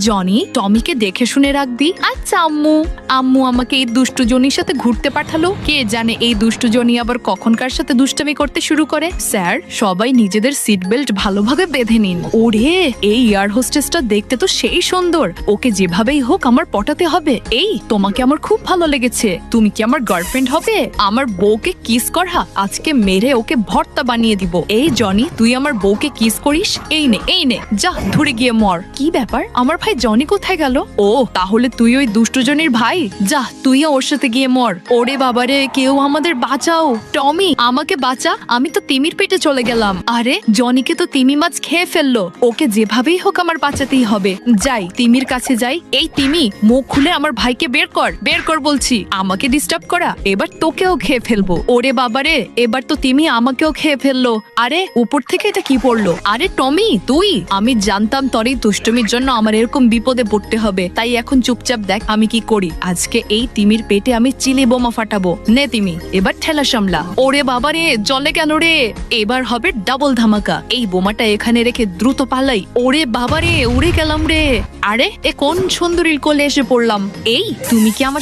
Johnny, টমিকে দেখে শুনে রাখবি। আচ্ছা আম্মু। আম্মু আমাকে এই দুষ্টু জনির সাথে ঘুরতে পাঠালো। কে জানে এই দুষ্টু জনি আবার কখনকার সাথে দুষ্টামি করতে শুরু করে। স্যার, সবাই নিজেদের সিট বেল্ট ভালোভাবে বেঁধে নিন। ওরে, এই এয়ার হোস্টেসটা দেখতে তো সেই সুন্দর। ওকে যেভাবেই হোক আমার পটাতে হবে। এই, তোমাকে আমার খুব ভালো লেগেছে। তুমি কি আমার গার্লফ্রেন্ড হবে? আমার বউকে কিস করা, আজকে মেরে ওকে ভর্তা বানিয়ে দিব। এই জনি, তুই আমার বউকে কিস করিস? এই নে, যা ধরে গিয়ে মর। কি ব্যাপার, আমার ভাই জনি কোথায় গেল? ও, তাহলে তুই ওই দুষ্টু জনির ভাই? যা, তুইও ওর সাথে গিয়ে মর। ওরে বাবারে, কেউ আমাদের বাঁচাও। টমি, আমাকে বাঁচা, আমি তো তিমির পেটে চলে গেলাম। আরে, জনিকে তো তিমি মাছ খেয়ে ফেললো। ওকে যেভাবেই হোক আমার বাঁচাতেই হবে। যাই, তিমির কাছে যাই। এই তিমি, মুখ খুলে আমার ভাইকে বের কর বলছি। আমাকে ডিস্টার্ব করা, এবার তোকেও খেয়ে ফেলবো। ওরে বাবারে, এবার তো তিমি আমাকেও খেয়ে ফেললো। আরে, উপর থেকে এটা কি পড়লো? আরে টমি, তুই? আমি জানতাম তোর এই দুষ্টুমির জন্য আমার এরকম বিপদে পড়তে হবে। তাই এখন চুপচাপ দেখ আমি কি করি। আজকে এই তিমির পেটে আমি চিলি বোমা ফাটাবো। নে তিমি, এবার ঠেলা সামলা। ওরে বাবারে, জলে কেন রে? এবার হবে ডাবল ধামাকা। এই বোমাটা এখানে রেখে দ্রুত পালাই। ওরে বাবারে, উড়ে গেলাম রে। আরে, এ কোন সুন্দরীর কোলে এসে পড়লাম? এই, তুমি কি আমার